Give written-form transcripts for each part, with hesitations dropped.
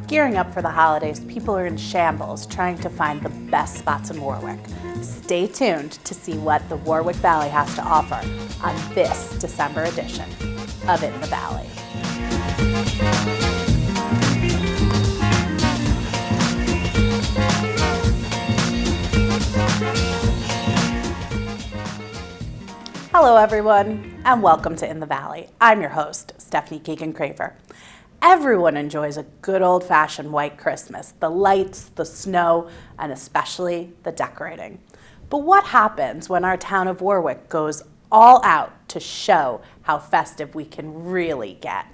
Gearing up for the holidays, people are in shambles trying to find the best spots in Warwick. Stay tuned to see what the Warwick Valley has to offer on this December edition of In the Valley. Hello everyone, and welcome to In the Valley. I'm your host, Stephanie Keegan-Craver. Everyone enjoys a good old-fashioned white Christmas, the lights, the snow, and especially the decorating. But what happens when our town of Warwick goes all out to show how festive we can really get?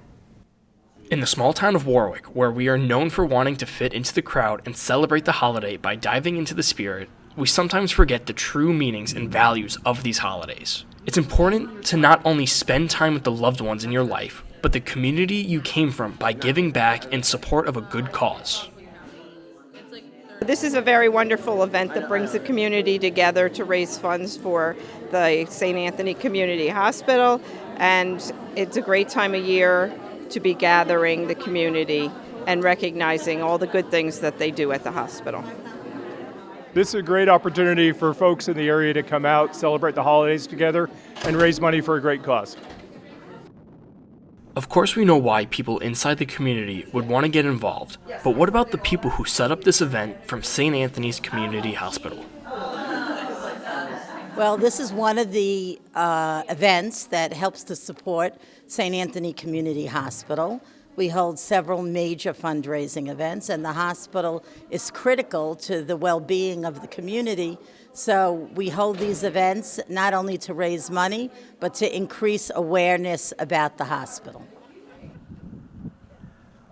In the small town of Warwick, where we are known for wanting to fit into the crowd and celebrate the holiday by diving into the spirit, we sometimes forget the true meanings and values of these holidays. It's important to not only spend time with the loved ones in your life, but the community you came from by giving back in support of a good cause. This is a very wonderful event that brings the community together to raise funds for the St. Anthony Community Hospital, and it's a great time of year to be gathering the community and recognizing all the good things that they do at the hospital. This is a great opportunity for folks in the area to come out, celebrate the holidays together, and raise money for a great cause. Of course, we know why people inside the community would want to get involved, but what about the people who set up this event from St. Anthony's Community Hospital? Well, this is one of the events that helps to support St. Anthony Community Hospital. We hold several major fundraising events, and the hospital is critical to the well-being of the community. So we hold these events not only to raise money, but to increase awareness about the hospital.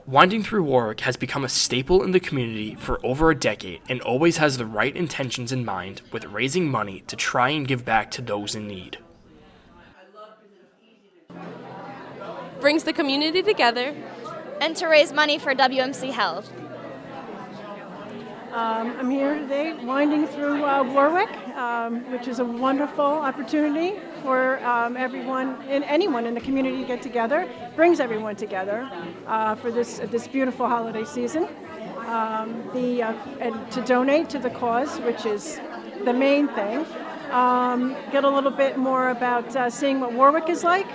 Winding Through Warwick has become a staple in the community for over a decade and always has the right intentions in mind with raising money to try and give back to those in need. Brings the community together. And to raise money for WMC Health. I'm here today winding through Warwick, which is a wonderful opportunity for everyone and anyone in the community to get together. Brings everyone together for this beautiful holiday season. And to donate to the cause, which is the main thing. Get a little bit more about seeing what Warwick is like.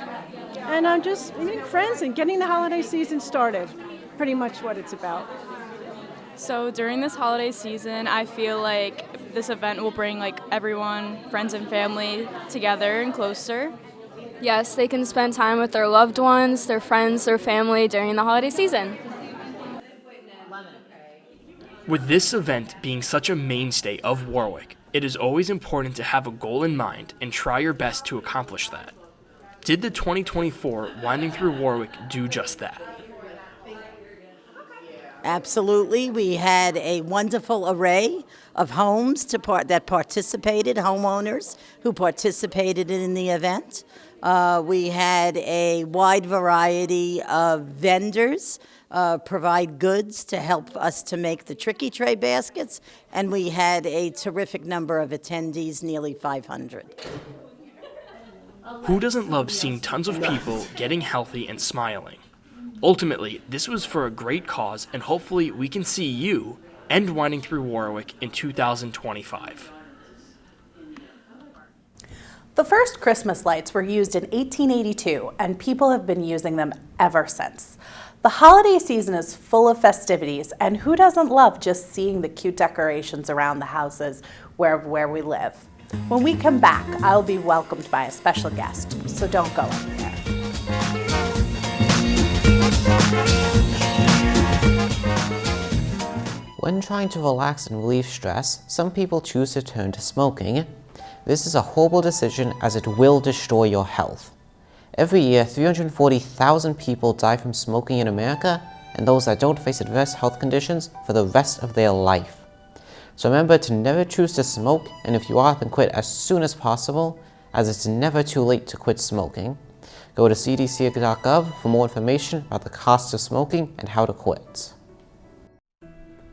And just meeting friends and getting the holiday season started. Pretty much what it's about. So during this holiday season, I feel like this event will bring everyone, friends and family together and closer. Yes, they can spend time with their loved ones, their friends, their family during the holiday season. With this event being such a mainstay of Warwick, it is always important to have a goal in mind and try your best to accomplish that. Did the 2024 Winding Through Warwick do just that? Absolutely. We had a wonderful array of homes that participated, homeowners who participated in the event. We had a wide variety of vendors provide goods to help us to make the tricky tray baskets, and we had a terrific number of attendees, nearly 500. Who doesn't love seeing tons of people getting healthy and smiling? Ultimately, this was for a great cause, and hopefully we can see you end Winding Through Warwick in 2025. The first Christmas lights were used in 1882, and people have been using them ever since. The holiday season is full of festivities, and who doesn't love just seeing the cute decorations around the houses where we live? When we come back, I'll be welcomed by a special guest, so don't go anywhere. When trying to relax and relieve stress, some people choose to turn to smoking. This is a horrible decision as it will destroy your health. Every year, 340,000 people die from smoking in America, and those that don't face adverse health conditions for the rest of their life. So remember to never choose to smoke, and if you are, then quit as soon as possible, as it's never too late to quit smoking. Go to cdc.gov for more information about the costs of smoking and how to quit.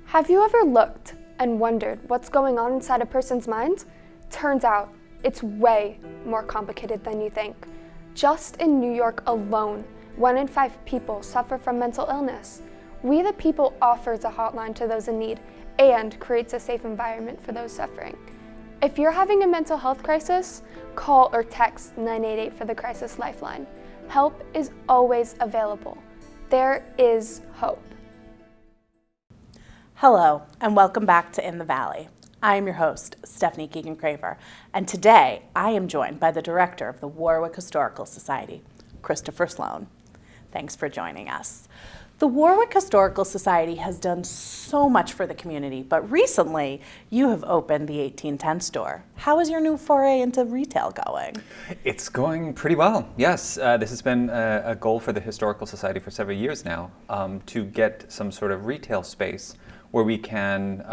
Have you ever looked and wondered what's going on inside a person's mind? Turns out, it's way more complicated than you think. Just in New York alone, 1 in 5 people suffer from mental illness. We the People offers a hotline to those in need and creates a safe environment for those suffering. If you're having a mental health crisis, call or text 988 for the Crisis Lifeline. Help is always available. There is hope. Hello, and welcome back to In the Valley. I am your host, Stephanie Keegan-Craver, and today I am joined by the director of the Warwick Historical Society, Christopher Sloan. Thanks for joining us. The Warwick Historical Society has done so much for the community, but recently you have opened the 1810 store. How is your new foray into retail going? It's going pretty well, yes. This has been a goal for the Historical Society for several years now, to get some sort of retail space where we can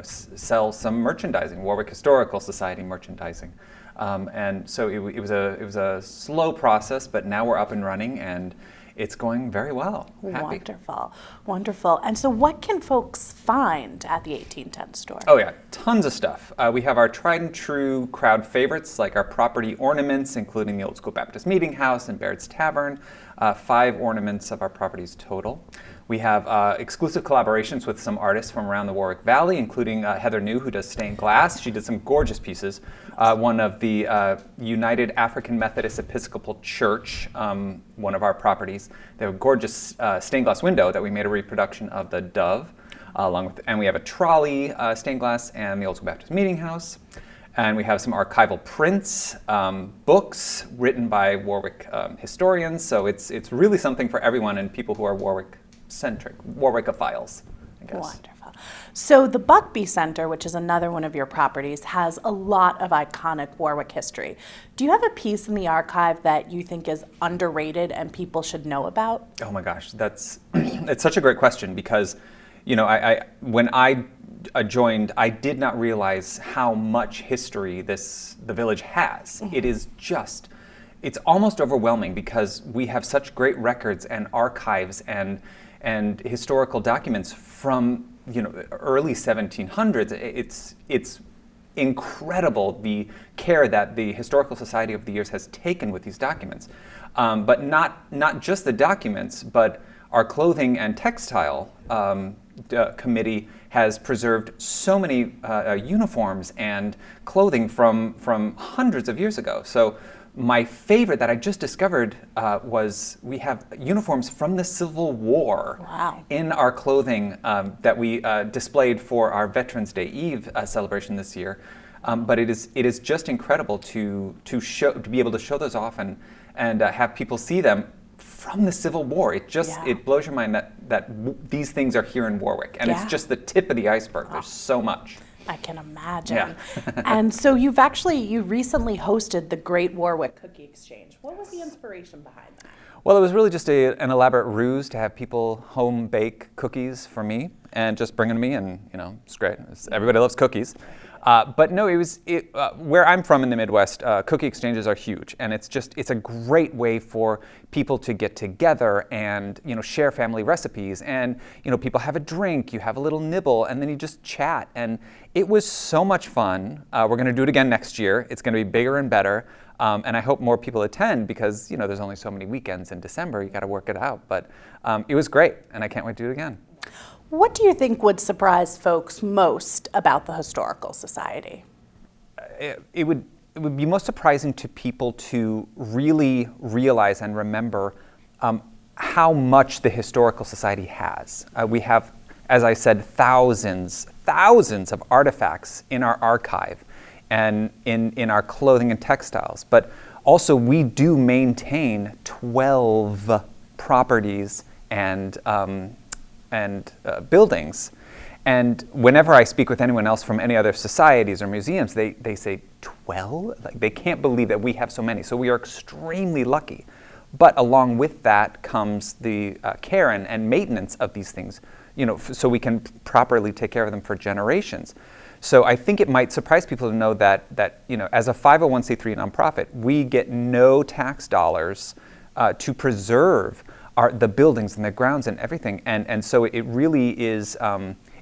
sell some merchandising, Warwick Historical Society merchandising. And so it was a slow process, but now we're up and running, and it's going very well. Happy. Wonderful, wonderful. And so what can folks find at the 1810 store? Oh yeah, tons of stuff. We have our tried and true crowd favorites, like our property ornaments, including the Old School Baptist Meeting House and Baird's Tavern, 5 ornaments of our properties total. We have exclusive collaborations with some artists from around the Warwick Valley, including Heather New, who does stained glass. She did some gorgeous pieces. One of the United African Methodist Episcopal Church, one of our properties. They have a gorgeous stained glass window that we made a reproduction of the dove, and we have a trolley stained glass and the Old School Baptist Meeting House. And we have some archival prints, books written by Warwick historians. So it's really something for everyone and people who are Warwick-centric, Warwickophiles, I guess. Wonderful. So the Buckby Center, which is another one of your properties, has a lot of iconic Warwick history. Do you have a piece in the archive that you think is underrated and people should know about? Oh my gosh, it's such a great question, because when I joined, I did not realize how much history the village has. Mm-hmm. It's almost overwhelming, because we have such great records and archives and historical documents from early 1700s. It's incredible the care that the Historical Society over the years has taken with these documents, but not just the documents, but our clothing and textile committee has preserved so many uniforms and clothing from hundreds of years ago. So my favorite that I just discovered was we have uniforms from the Civil War. Wow. In our clothing that we displayed for our Veterans Day Eve celebration this year. But it is just incredible to be able to show those off and have people see them from the Civil War. It blows your mind that these things are here in Warwick, and it's just the tip of the iceberg. There's so much. I can imagine. Yeah. And so you recently hosted the Great Warwick Cookie Exchange. What was the inspiration behind that? Well, it was really just an elaborate ruse to have people home bake cookies for me and just bring them to me, and it's great. Everybody loves cookies. But no, where I'm from in the Midwest, cookie exchanges are huge, and it's a great way for people to get together and share family recipes, and people have a drink, you have a little nibble, and then you just chat, and it was so much fun. We're going to do it again next year. It's going to be bigger and better, and I hope more people attend, because there's only so many weekends in December. You got to work it out, but it was great, and I can't wait to do it again. What do you think would surprise folks most about the Historical Society? It would be most surprising to people to really realize and remember how much the Historical Society has. We have, as I said, thousands of artifacts in our archive and in our clothing and textiles. But also we do maintain 12 properties and buildings. And whenever I speak with anyone else from any other societies or museums, they say, 12? Like, they can't believe that we have so many. So we are extremely lucky. But along with that comes the care and maintenance of these things, so we can properly take care of them for generations. So I think it might surprise people to know that as a 501c3 nonprofit, we get no tax dollars to preserve the buildings and the grounds and everything, and so it really is.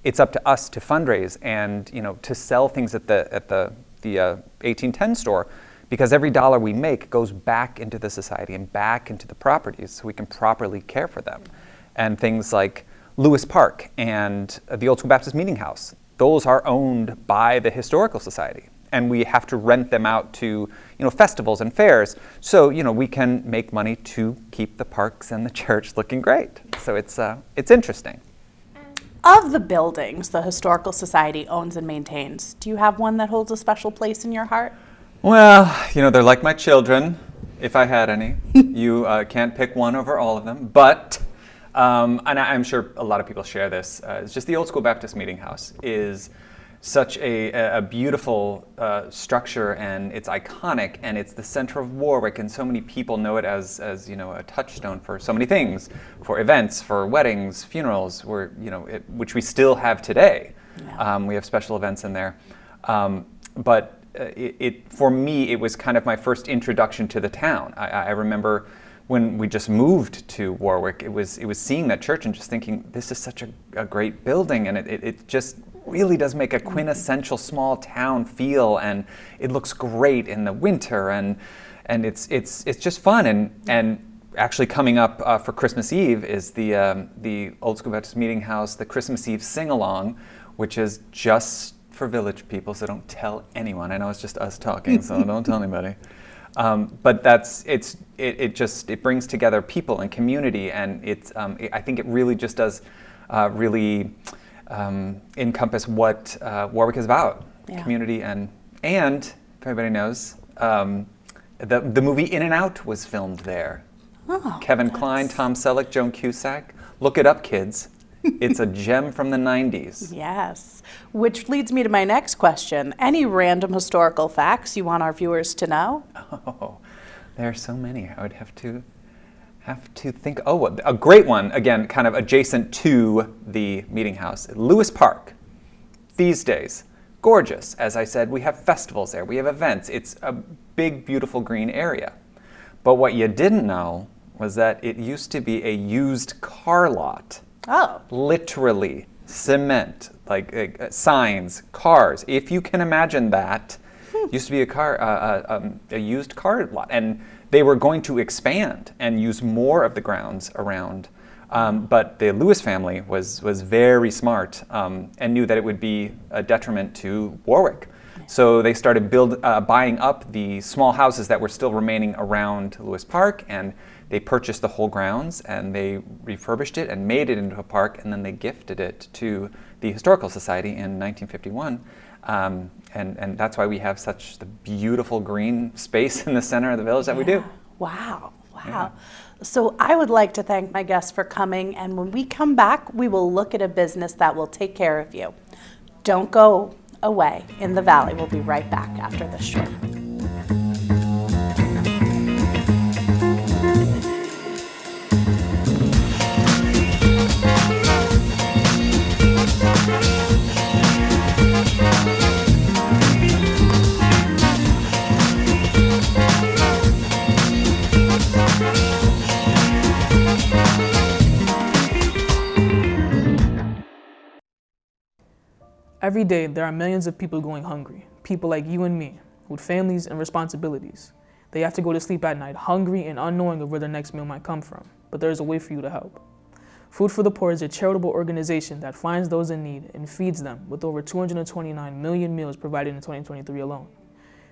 It's up to us to fundraise and to sell things at the 1810 store, because every dollar we make goes back into the society and back into the properties, so we can properly care for them. And things like Lewis Park and the Old School Baptist Meeting House. Those are owned by the Historical Society, and we have to rent them out to festivals and fairs, so we can make money to keep the parks and the church looking great. So it's interesting. Of the buildings the Historical Society owns and maintains, do you have one that holds a special place in your heart? Well, they're like my children, if I had any. You can't pick one over all of them, but and I'm sure a lot of people share this. It's just the Old School Baptist Meeting House is such a beautiful structure, and it's iconic, and it's the center of Warwick, and so many people know it as a touchstone for so many things, for events, for weddings, funerals, which we still have today. Yeah. We have special events in there, but for me, it was kind of my first introduction to the town. I remember when we just moved to Warwick, it was seeing that church and just thinking, this is such a great building, and it just really does make a quintessential small town feel, and it looks great in the winter, and it's just fun. And actually coming up for Christmas Eve is the Old School Baptist Meeting House, the Christmas Eve sing-along, which is just for village people, so don't tell anyone. I know it's just us talking, so don't tell anybody. But it brings together people and community, and I think it really just does really encompass what Warwick is about, community, and if everybody knows, the movie In and Out was filmed there. Oh, Kevin Kline, Tom Selleck, Joan Cusack. Look it up, kids. It's a gem from the 90s. Yes, which leads me to my next question. Any random historical facts you want our viewers to know? Oh, there are so many. I would have to think. Oh, a great one, again, kind of adjacent to the meeting house. Lewis Park, these days, gorgeous. As I said, we have festivals there. We have events. It's a big, beautiful green area. But what you didn't know was that it used to be a used car lot. Oh. Literally, cement, like signs, cars. If you can imagine that, used to be a used car lot, and they were going to expand and use more of the grounds around. But the Lewis family was very smart and knew that it would be a detriment to Warwick. So they started buying up the small houses that were still remaining around Lewis Park, and they purchased the whole grounds, and they refurbished it and made it into a park, and then they gifted it to the Historical Society in 1951. And that's why we have such the beautiful green space in the center of the village that we do. Wow. Yeah. So I would like to thank my guests for coming, and when we come back, we will look at a business that will take care of you. Don't go away. In the Valley, we'll be right back after this short. Every day, there are millions of people going hungry, people like you and me, with families and responsibilities. They have to go to sleep at night hungry and unknowing of where their next meal might come from, but there is a way for you to help. Food for the Poor is a charitable organization that finds those in need and feeds them, with over 229 million meals provided in 2023 alone.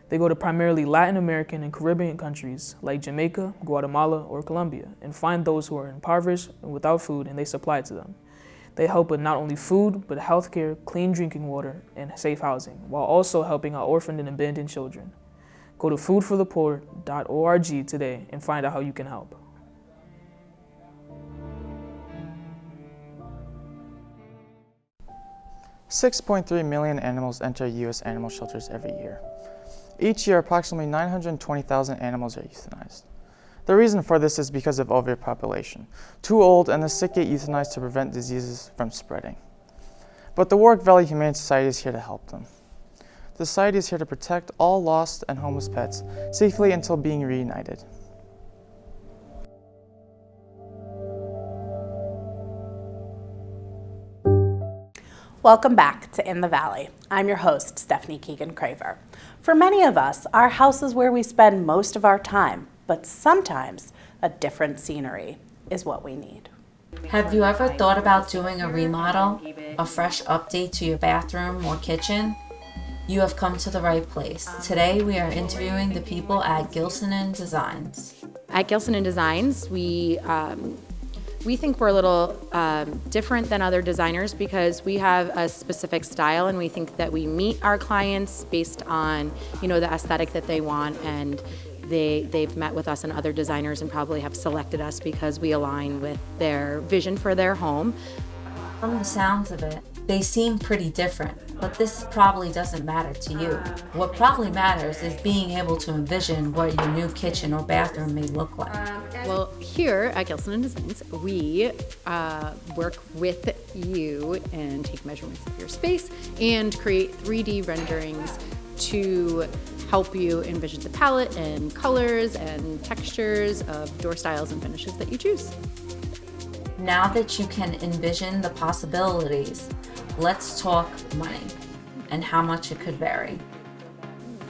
They go to primarily Latin American and Caribbean countries like Jamaica, Guatemala, or Colombia, and find those who are impoverished and without food, and they supply it to them. They help with not only food, but healthcare, clean drinking water, and safe housing, while also helping out orphaned and abandoned children. Go to foodforthepoor.org today and find out how you can help. $6.3 million animals enter U.S. animal shelters every year. Each year, approximately 920,000 animals are euthanized. The reason for this is because of overpopulation. Too old and the sick get euthanized to prevent diseases from spreading. But the Warwick Valley Humane Society is here to help them. The society is here to protect all lost and homeless pets safely until being reunited. Welcome back to In the Valley. I'm your host, Stephanie Keegan-Craver. For many of us, our house is where we spend most of our time, but sometimes a different scenery is what we need. Have you ever thought about doing a remodel, a fresh update to your bathroom or kitchen? You have come to the right place. Today we are interviewing the people at Gilson & Designs. At Gilson & Designs, we think we're a little different than other designers because we have a specific style, and we think that we meet our clients based on, the aesthetic that they want, and they've met with us and other designers and probably have selected us because we align with their vision for their home. From the sounds of it, they seem pretty different, but this probably doesn't matter to you. What probably matters is being able to envision what your new kitchen or bathroom may look like. Well, here at Gilson & Designs, we work with you and take measurements of your space and create 3D renderings to help you envision the palette and colors and textures of door styles and finishes that you choose. Now that you can envision the possibilities, let's talk money and how much it could vary.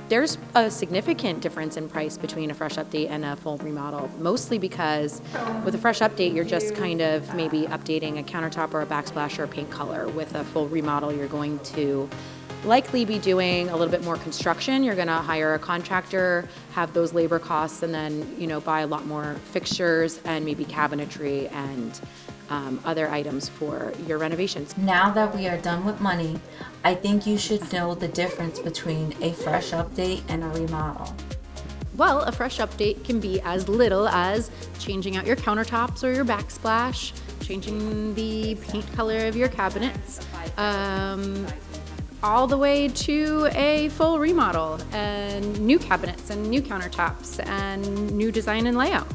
There's a significant difference in price between a fresh update and a full remodel, mostly because with a fresh update, you're just kind of maybe updating a countertop or a backsplash or a paint color. With a full remodel, you're going to likely be doing a little bit more construction. You're gonna hire a contractor, have those labor costs, and then buy a lot more fixtures and maybe cabinetry and other items for your renovations. Now that we are done with money, I think you should know the difference between a fresh update and a remodel. Well, a fresh update can be as little as changing out your countertops or your backsplash, changing the paint color of your cabinets, all the way to a full remodel and new cabinets and new countertops and new design and layout.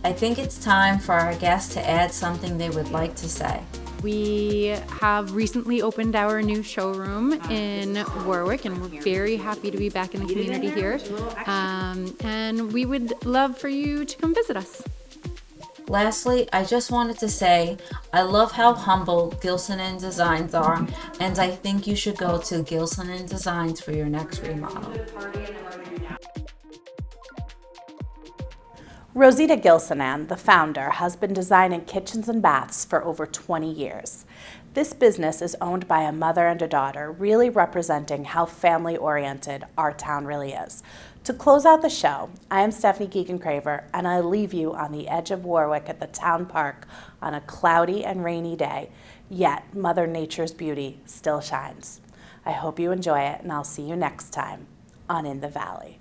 I think it's time for our guests to add something they would like to say. We have recently opened our new showroom in Warwick, and we're very happy to be back in the community here. And we would love for you to come visit us. Lastly, I just wanted to say I love how humble Gilson & Designs are, and I think you should go to Gilson & Designs for your next remodel. Rosita Gilsonan, the founder, has been designing kitchens and baths for over 20 years. This business is owned by a mother and a daughter, really representing how family-oriented our town really is. To close out the show, I am Stephanie Keegan-Craver, and I leave you on the edge of Warwick at the town park on a cloudy and rainy day, yet Mother Nature's beauty still shines. I hope you enjoy it, and I'll see you next time on In the Valley.